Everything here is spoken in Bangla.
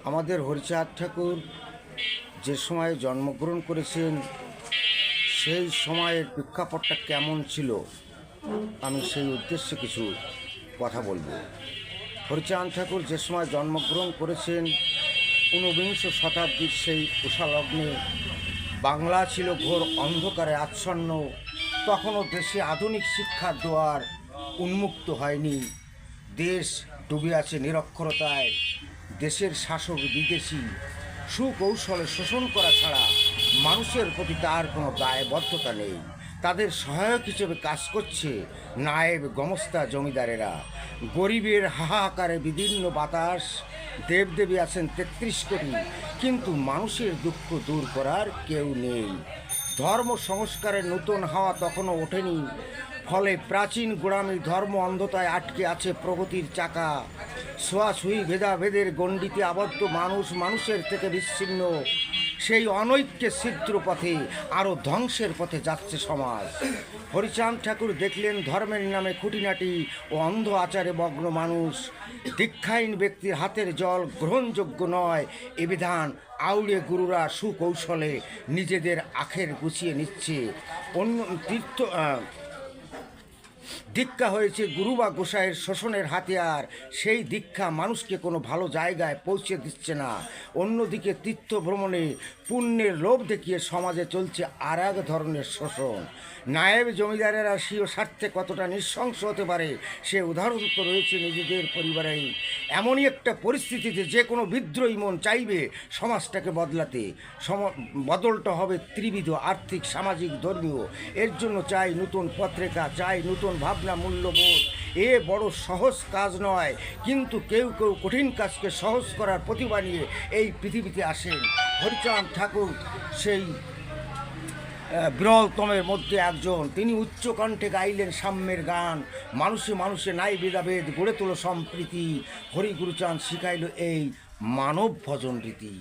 আমাদের হরিচাঁদ ঠাকুর যে সময়ে জন্মগ্রহণ করেছেন সেই সময়ের প্রেক্ষাপটটা কেমন ছিল আমি সেই উদ্দেশ্যে কিছু কথা বলবো। হরিচাঁদ ঠাকুর যে সময় জন্মগ্রহণ করেছেন ঊনবিংশ শতাব্দীর সেই উষালগ্নে বাংলা ছিল ঘোর অন্ধকারে আচ্ছন্ন। তখনও দেশে আধুনিক শিক্ষার দুয়ার উন্মুক্ত হয়নি। দেশ ডুবে আছে নিরক্ষরতায়। দেশের শাসক বিদেশি সুকৌশলে শোষণ করা ছাড়া মানুষের প্রতি তার কোনো দায়বদ্ধতা নেই। তাদের সহায়ক হিসেবে কাজ করছে নায়েব গমস্তা জমিদারেরা। গরিবের হাহাকারে বিদীর্ণ বাতাস। দেবদেবী আছেন ৩৩ কোটি, কিন্তু মানুষের দুঃখ দূর করার কেউ নেই। ধর্ম সংস্কারের নতুন হাওয়া তখনও ওঠেনি। ফলে প্রাচীন গোড়ামি ধর্ম অন্ধতায় আটকে আছে প্রগতির চাকা। ছোঁয়াছুঁই ভেদাভেদের গণ্ডিতে আবদ্ধ মানুষ মানুষের থেকে বিচ্ছিন্ন। সেই অনৈক্যের ছিদ্র পথে আরও ধ্বংসের পথে যাচ্ছে সমাজ। হরিচাঁদ ঠাকুর দেখলেন ধর্মের নামে খুঁটিনাটি ও অন্ধ আচারে মগ্ন মানুষ। দীক্ষাহীন ব্যক্তির হাতের জল গ্রহণযোগ্য নয় এ বিধান আউড়ে গুরুরা সুকৌশলে নিজেদের আখের গুছিয়ে নিচ্ছে। অন্য দীক্ষা হয়েছে গুরু বা গোসাইয়ের শোষণের হাতিয়ার। সেই দীক্ষা মানুষকে কোনো ভালো জায়গায় পৌঁছে দিচ্ছে না। অন্যদিকে তীর্থ ভ্রমণে পুণ্যের লোভ দেখিয়ে সমাজে চলছে আর এক ধরনের শোষণ। নায়েব জমিদারেরা স্বীয় স্বার্থে কতটা নৃশংস হতে পারে সে উদাহরণ তো রয়েছে নিজেদের পরিবারেই। এমনই একটা পরিস্থিতিতে যে কোনো বিদ্রোহী মন চাইবে সমাজটাকে বদলাতে। বদলটা হবে ত্রিবিধ, আর্থিক, সামাজিক, ধর্মীয়। এর জন্য চাই নতুন পত্রিকা, চাই নতুন ভাবনা, মূল্যবোধ। এ বড় সহজ কাজ নয়, কিন্তু কেউ কেউ কঠিন কাজকে সহজ করার প্রতিভা নিয়ে এই পৃথিবীতে আসেন। হরিচাঁদ ঠাকুর সেই বিরলতমের মধ্যে একজন। তিনি উচ্চকণ্ঠে গাইলেন সাম্যের গান। মানুষে মানুষে নাই ভেদাভেদ, গড়ে তোলো সম্প্রীতি। হরিগুরুচাঁদ শিখাইল এই মানব ভজন রীতি।